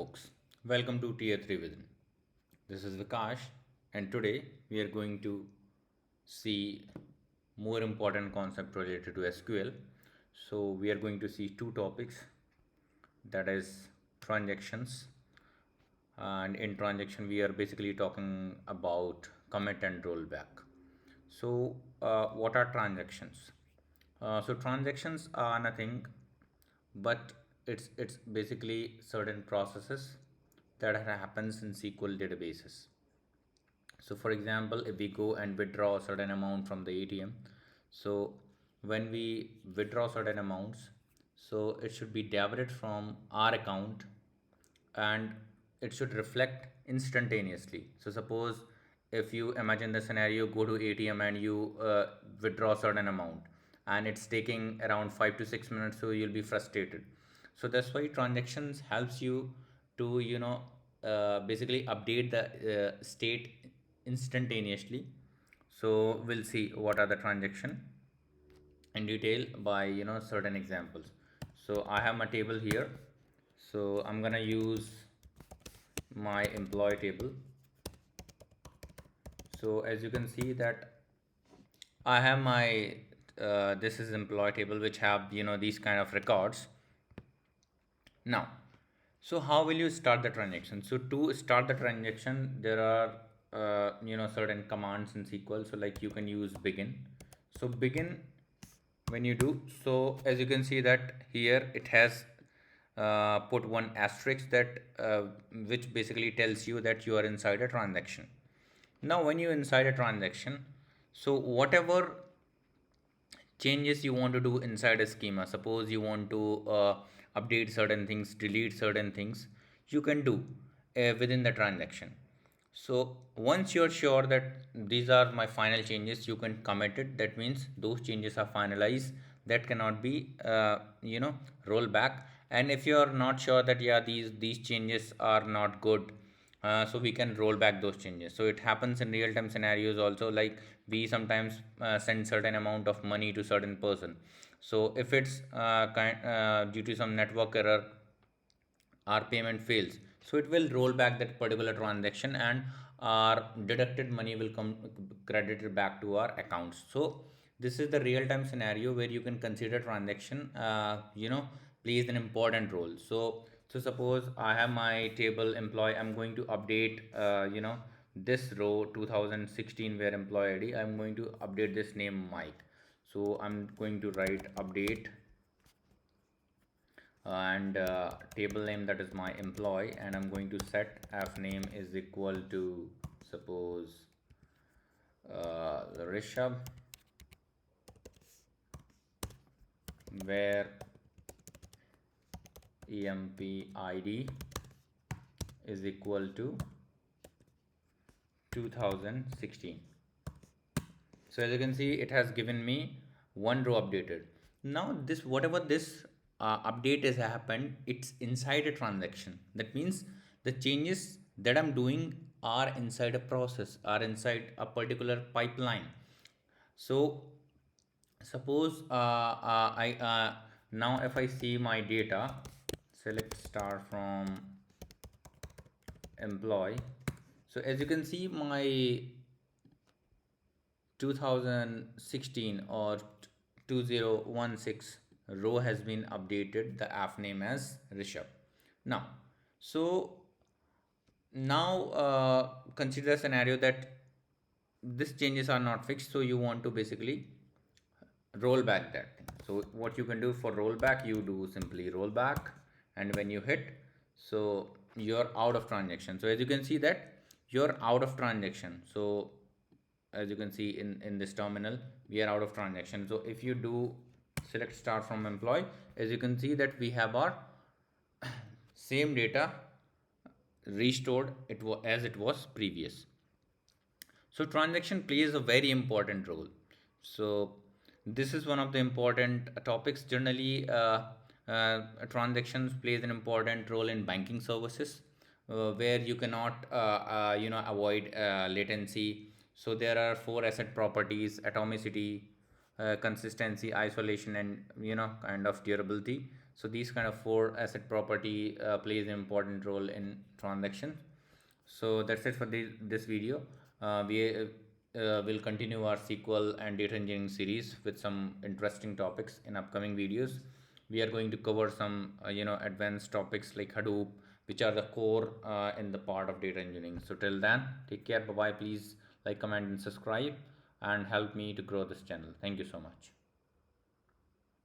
Folks, welcome to Tier 3 Vision. This is Vikash, and today we are going to see more important concept related to SQL. So we are going to see two topics, that is transactions, and in transaction we are basically talking about commit and rollback. So what are transactions? So transactions are nothing but it's basically certain processes that happens in SQL databases. So for example, if we go and withdraw a certain amount from the ATM, so when we withdraw certain amounts, so it should be debited from our account and it should reflect instantaneously. So suppose if you imagine the scenario, go to ATM and you withdraw certain amount and it's taking around 5 to 6 minutes, so you'll be frustrated. So that's why transactions helps you to basically update the state instantaneously. So we'll see what are the transaction in detail by certain examples. So I have my table here, so I'm gonna use my employee table. So as you can see that I have my this is employee table which have these kind of records. Now, so how will you start the transaction? So to start the transaction, there are certain commands in SQL. So like you can use begin. So begin, when you do so, as you can see that here it has put one asterisk that which basically tells you that you are inside a transaction. Now when you inside a transaction, so whatever changes you want to do inside a schema, suppose you want to update certain things, delete certain things, you can do within the transaction. So once you're sure that these are my final changes, you can commit it. That means those changes are finalized, that cannot be roll back. And if you are not sure that yeah, these changes are not good, so we can roll back those changes. So it happens in real time scenarios also, like we sometimes send certain amount of money to certain person. So if it's due to some network error, our payment fails, so it will roll back that particular transaction and our deducted money will come credited back to our accounts. So this is the real time scenario where you can consider transaction plays an important role. So suppose I have my table employee, I'm going to update this row 2016 where employee ID, I'm going to update this name Mike. So I'm going to write update and table name, that is my employee, and I'm going to set f name is equal to, suppose, Rishabh, where empid is equal to 2016. So as you can see, it has given me one row updated. Now this, whatever this update has happened, it's inside a transaction. That means the changes that I'm doing are inside a process, are inside a particular pipeline. So suppose I now if I see my data, select star from employee. So as you can see, my 2016 or 2016 row has been updated, the app name as Rishabh. Now, so now consider a scenario that these changes are not fixed, so you want to basically roll back that thing. So what you can do for rollback, you do simply rollback, and when you hit, so you're out of transaction. So as you can see that you're out of transaction. So as you can see in this terminal, we are out of transaction. So if you do select start from employee, as you can see that we have our same data restored as it was previous. So transaction plays a very important role. So this is one of the important topics. Generally, transactions plays an important role in banking services, where you cannot avoid latency. So there are four asset properties: atomicity, consistency, isolation, and kind of durability. So these kind of four asset property plays an important role in transaction. So that's it for this video. We will continue our SQL and data engineering series with some interesting topics in upcoming videos. We are going to cover some advanced topics like Hadoop, which are the core in the part of data engineering. So till then, take care. Bye bye. Please like, comment, and subscribe, and help me to grow this channel. Thank you so much.